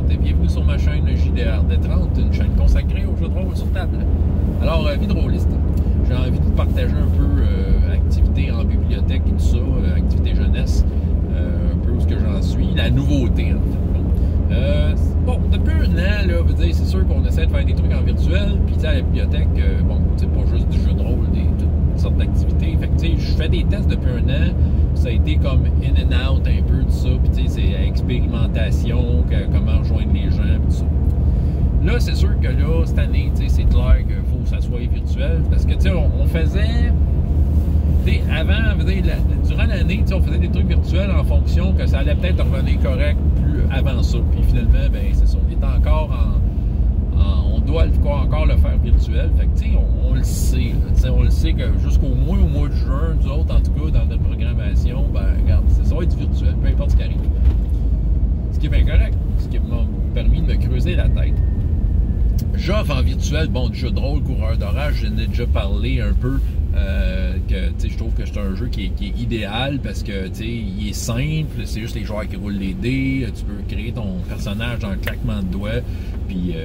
D30 et bienvenue sur ma chaîne JDR D30, une chaîne consacrée aux jeux de rôle sur table. Alors, vie de rôliste, j'ai envie de partager un peu activité en bibliothèque et tout ça, activité jeunesse, un peu où ce que j'en suis, la nouveauté en fait. Bon, depuis un an, là, c'est sûr qu'on essaie de faire des trucs en virtuel, puis à la bibliothèque, bon, c'est pas juste du jeu de rôle, toutes sortes d'activités. Fait que tu sais, je fais des tests depuis un an. Ça a été comme in and out un peu, tout ça. Puis tu sais, c'est expérimentation, comment rejoindre les gens, tout ça. Là, c'est sûr que là, cette année, tu sais, c'est clair qu'il faut que ça soit virtuel. Parce que tu sais, on faisait. Tu sais, avant, durant l'année, tu sais, on faisait des trucs virtuels en fonction que ça allait peut-être revenir correct plus avant ça. Puis finalement, ben c'est ça. On est encore on doit encore le faire virtuel. Fait que, tu sais, on le sait. On le sait que jusqu'au mois de juin, nous autres, en tout cas, dans notre programmation, ben, regarde, ça va être virtuel, peu importe ce qui arrive. Ce qui est bien correct. Ce qui m'a permis de me creuser la tête. J'offre en virtuel, bon, du jeu de rôle, coureur d'orage, j'en ai déjà parlé un peu. Je trouve que c'est un jeu qui est idéal parce que il est simple, c'est juste les joueurs qui roulent les dés, tu peux créer ton personnage dans un claquement de doigts, puis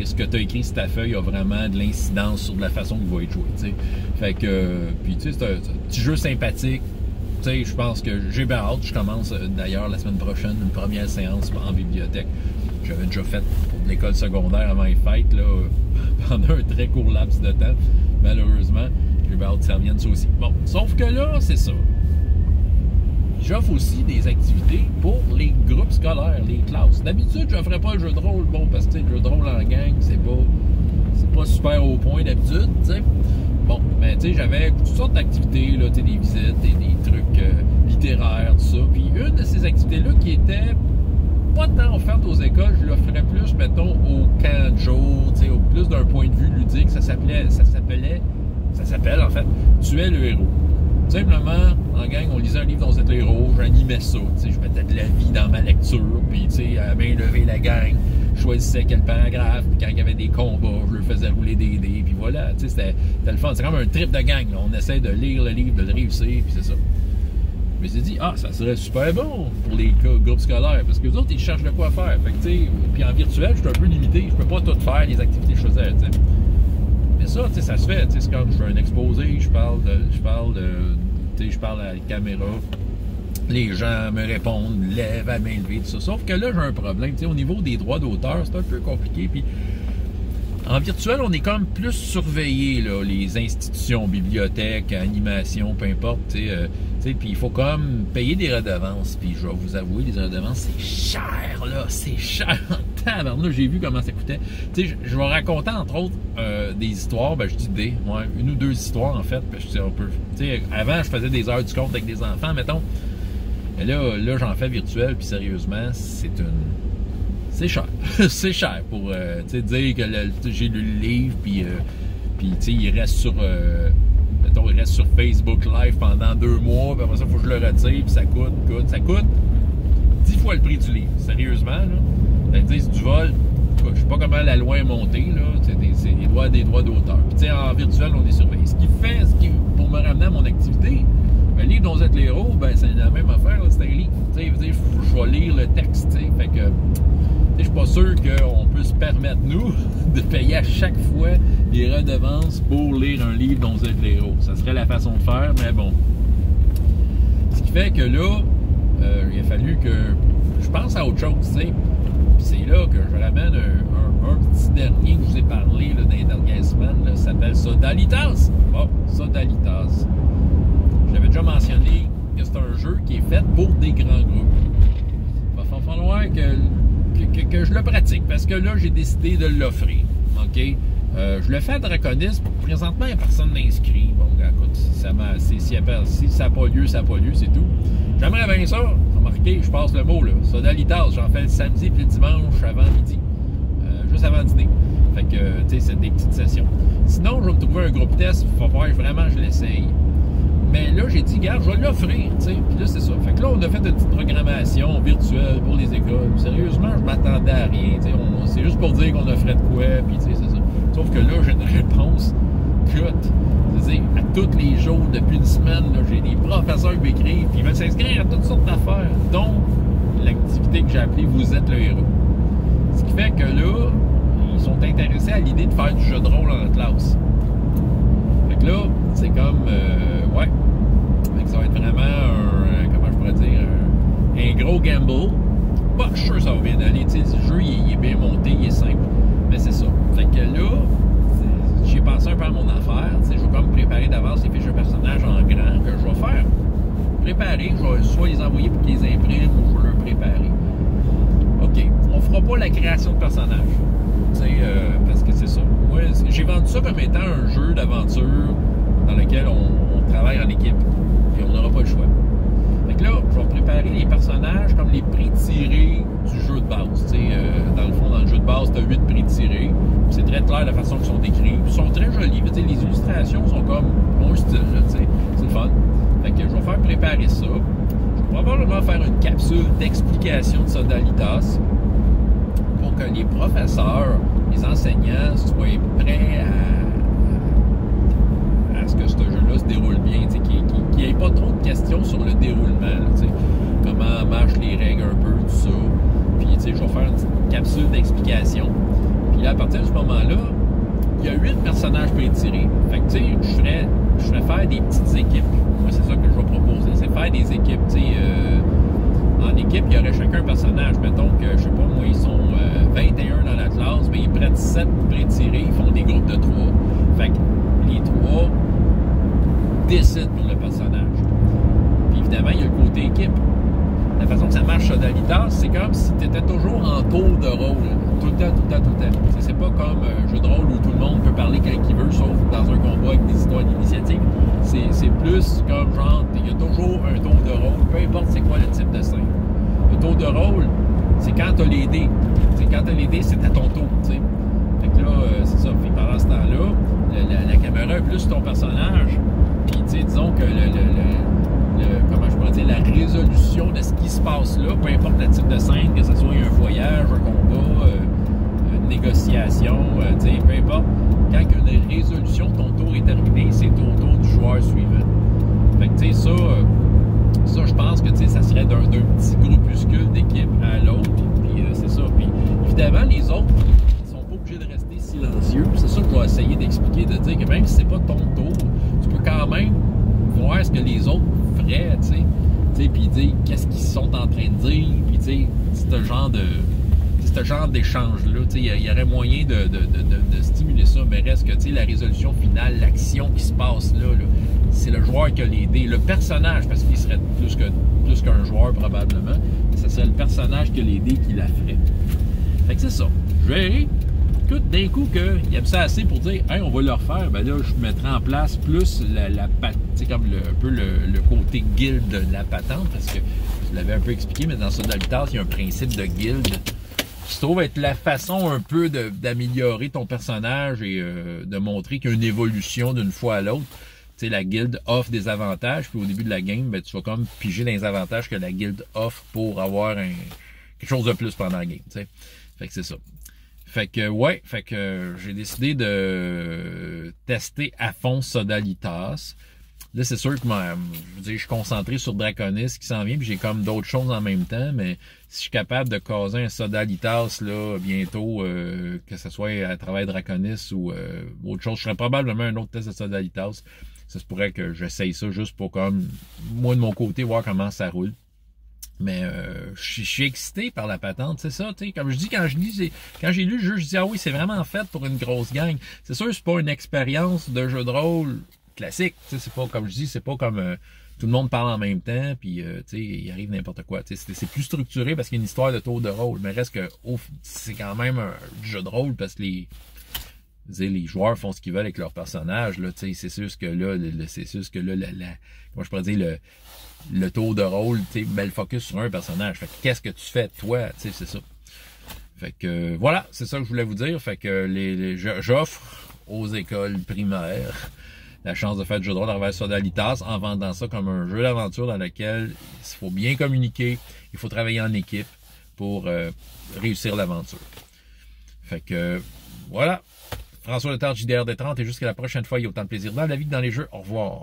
ce que tu as écrit sur ta feuille a vraiment de l'incidence sur la façon qu'il va être joué. T'sais. Fait que, puis c'est un petit jeu sympathique. Je pense que j'ai bien hâte. Je commence d'ailleurs la semaine prochaine une première séance en bibliothèque. J'avais déjà fait pour l'école secondaire avant les fêtes, là, pendant un très court laps de temps, malheureusement. J'ai bien hâte que ça revienne ça aussi. Bon, sauf que là, c'est ça. J'offre aussi des activités pour les groupes scolaires, les classes. D'habitude, je n'offrais pas le jeu de rôle, bon, parce que le jeu de rôle en gang, c'est pas super au point d'habitude, tu sais. Bon, mais tu sais, j'avais toutes sortes d'activités, là, tu sais, des visites, des trucs littéraires, tout ça. Puis une de ces activités-là qui était pas tant offerte aux écoles, je l'offrais plus, mettons, au camp de jour, tu sais, au plus d'un point de vue ludique. Ça s'appelle en fait Tuer le héros. Tout simplement, en gang, on lisait un livre dont c'était le héros, j'animais ça, je mettais de la vie dans ma lecture, puis à main levée la gang, je choisissais quel paragraphe, puis quand il y avait des combats, je le faisais rouler des dés, puis voilà, c'était le fun. C'est comme un trip de gang, là. On essaie de lire le livre, de le réussir, puis c'est ça. Je me suis dit, ça serait super bon pour les groupes scolaires, parce que les autres, ils cherchent de quoi faire. Fait que, puis en virtuel, je suis un peu limité, je peux pas tout faire, les activités que je faisais, t'sais. Mais ça, ça se fait, c'est comme je fais un exposé, je parle à la caméra, les gens me répondent, lèvent à main levée, tout ça. Sauf que là, j'ai un problème, au niveau des droits d'auteur, c'est un peu compliqué, puis en virtuel, on est comme plus surveillé, là, les institutions, bibliothèques, animation, peu importe, puis il faut comme payer des redevances, puis je vais vous avouer, les redevances, c'est cher, là, c'est cher en tabarnak. J'ai vu comment ça coûtait. Je vais raconter, entre autres, des histoires, je dis une ou deux histoires, en fait, parce que avant, je faisais des heures du compte avec des enfants, mettons, mais là j'en fais virtuel, puis sérieusement, c'est cher. C'est cher pour dire que j'ai lu le livre, puis il reste sur Facebook Live pendant 2 mois, puis après ça, il faut que je le retire, puis ça coûte 10 fois le prix du livre. Sérieusement, là. C'est du vol. Je sais pas comment la loi est montée, là. C'est des droits d'auteur. Puis en virtuel, on est surveillé. Pour me ramener à mon activité, le livre dont vous êtes les héros, c'est la même affaire, c'est un livre. Je vais lire le texte, fait que je suis pas sûr qu'on peut se permettre, nous, de payer à chaque fois des redevances pour lire un livre dont vous êtes les héros. Ça serait la façon de faire, mais bon. Ce qui fait que là, il a fallu que je pense à autre chose, Puis c'est là que je ramène un petit dernier que je vous ai parlé là, dans les dernières semaines, ça s'appelle Sodalitas. Bon, Sodalitas. J'avais déjà mentionné que c'est un jeu qui est fait pour des grands groupes. Il va falloir que je le pratique, parce que là, j'ai décidé de l'offrir. OK? Je le fais à Draconis. Présentement, il n'y a personne d'inscrit. Bon, écoute, si ça n'a pas lieu, ça n'a pas lieu, c'est tout. J'aimerais bien ça. Remarquez, je passe le mot, là. Sodalitas, j'en fais le samedi puis le dimanche avant midi. Juste avant le dîner. Fait que, c'est des petites sessions. Sinon, je vais me trouver un groupe test. Il va falloir vraiment que je l'essaye. Mais là, j'ai dit, regarde, je vais l'offrir, Puis là, c'est ça. Fait que là, on a fait une petite programmation virtuelle pour les écoles. Sérieusement, je m'attendais à rien, c'est juste pour dire qu'on offrait de quoi, puis c'est ça. Sauf que là, j'ai une réponse c'est-à-dire, à tous les jours, depuis une semaine, j'ai des professeurs qui m'écrivent, puis ils veulent s'inscrire à toutes sortes d'affaires, dont l'activité que j'ai appelée « Vous êtes le héros ». Ce qui fait que là, ils sont intéressés à l'idée de faire du jeu de rôle en classe. Fait que là, c'est comme, ouais, fait que ça va être vraiment comment je pourrais dire, un gros gamble. Bah, je suis sûr que ça va bien aller. Tu sais, le jeu, il est bien monté, il est simple. Mais c'est ça. Fait que là, j'ai pensé un peu à mon affaire. Tu sais, je vais comme préparer d'avance les fiches de personnages en grand que je vais faire. Préparer, je vais soit les envoyer pour qu'ils les impriment ou je vais leur préparer. OK. On fera pas la création de personnages. Tu sais, parce que c'est ça. Moi, j'ai vendu ça comme étant un jeu d'aventure dans lequel on travaille en équipe. Et on n'aura pas le choix. Fait que là, je vais préparer les personnages comme les prix tirés du jeu de base. Tu sais, dans le fond, dans le jeu de base, tu as 8 prix tirés. C'est très clair la façon qu'ils sont décrits. Ils sont très jolis. Tu sais, les illustrations sont comme mon style. Tu sais, c'est le fun. Fait que je vais faire préparer ça. Je vais probablement faire une capsule d'explication de Sodalitas pour que les professeurs, les enseignants soient prêts à ce que ce jeu-là se déroule bien, qu'il n'y ait pas trop de questions sur le déroulement, là, comment marchent les règles un peu, tout ça. Puis je vais faire une petite capsule d'explication. Puis là, à partir de ce moment-là, il y a 8 personnages prétirés. Fait que je ferais faire des petites équipes. Moi, c'est ça que je vais proposer, c'est faire des équipes. En équipe, il y aurait chacun un personnage. Mettons que, je sais pas, moi, ils sont 21 dans la classe, mais ils prennent 7 prétirés, ils font des groupes de 3. Fait que les 3 décident pour le personnage. Puis évidemment, il y a le côté équipe. La façon que ça marche Sodalitas, c'est comme si tu étais toujours en tour de rôle. Tout le temps. C'est pas comme un jeu de rôle où tout le monde peut parler quand il veut, sauf dans un combat avec des histoires d'initiative. C'est plus comme genre, il y a toujours un tour de rôle, peu importe c'est quoi le type de scène. Le tour de rôle, c'est quand tu as les dés. Quand tu as les dés, c'est à ton tour. T'sais. Fait que là, c'est ça. Puis pendant ce temps-là, la caméra est plus ton personnage. Puis disons que comment je pourrais dire, la résolution de ce qui se passe là, peu importe le type de scène, que ce soit un voyage, un combat, une négociation, peu importe, quand il y a une résolution, ton tour est terminé, c'est au tour du joueur suivant. Fait que tu sais, ça je pense que ça serait d'un petit groupuscule d'équipe à l'autre, puis c'est ça. Puis évidemment, les autres, ils sont pas obligés de rester silencieux. C'est ça que je vais essayer d'expliquer, de dire que même si c'est pas ton tour, tu peux quand même voir ce que les autres feraient, puis dire qu'est-ce qu'ils sont en train de dire, puis ce genre d'échange-là, il y aurait moyen de stimuler ça, mais reste que la résolution finale, l'action qui se passe là c'est le joueur qui a les dés, le personnage, parce qu'il serait plus qu'un joueur probablement, mais ce serait le personnage qui a les dés qui la ferait. Fait que c'est ça. Je verrai. Écoute, d'un coup, qu'il aime ça assez pour dire, hey, on va le refaire, ben là, je mettrai en place plus comme un peu le côté guild de la patente, parce que je l'avais un peu expliqué, mais dans Sodalitas, il y a un principe de guild qui se trouve être la façon un peu d'améliorer ton personnage et de montrer qu'il y a une évolution d'une fois à l'autre. Tu sais, la guilde offre des avantages, puis au début de la game, ben, tu vas comme piger dans les avantages que la guilde offre pour avoir quelque chose de plus pendant la game, tu sais. Fait que c'est ça. Fait que, ouais, j'ai décidé de tester à fond Sodalitas. Là, c'est sûr que je suis concentré sur Draconis qui s'en vient, puis j'ai comme d'autres choses en même temps, mais si je suis capable de caser un Sodalitas là bientôt, que ce soit à travers Draconis ou autre chose, je ferais probablement un autre test de Sodalitas. Ça se pourrait que j'essaye ça juste pour comme moi de mon côté voir comment ça roule. Mais je suis excité par la patente, c'est ça, tu sais, comme je dis, quand j'ai lu le jeu, je dis, ah oui, c'est vraiment fait pour une grosse gang. C'est sûr, c'est pas une expérience de jeu de rôle classique, tu sais, c'est pas, comme je dis, c'est pas comme tout le monde parle en même temps, puis, tu sais, il arrive n'importe quoi, tu sais, c'est plus structuré parce qu'il y a une histoire de tour de rôle, mais reste que, c'est quand même un jeu de rôle parce que les joueurs font ce qu'ils veulent avec leur personnage, là, tu sais, c'est sûr que là, comment je pourrais dire, le tour de rôle, tu sais, le focus sur un personnage. Fait que qu'est-ce que tu fais, toi, tu sais, c'est ça. Fait que, voilà, c'est ça que je voulais vous dire. Fait que j'offre aux écoles primaires la chance de faire du jeu de rôle à travers Sodalitas en vendant ça comme un jeu d'aventure dans lequel il faut bien communiquer, il faut travailler en équipe pour réussir l'aventure. Fait que, voilà. François Letard, JDR des 30, et jusqu'à la prochaine fois, il y a autant de plaisir dans la vie que dans les jeux. Au revoir.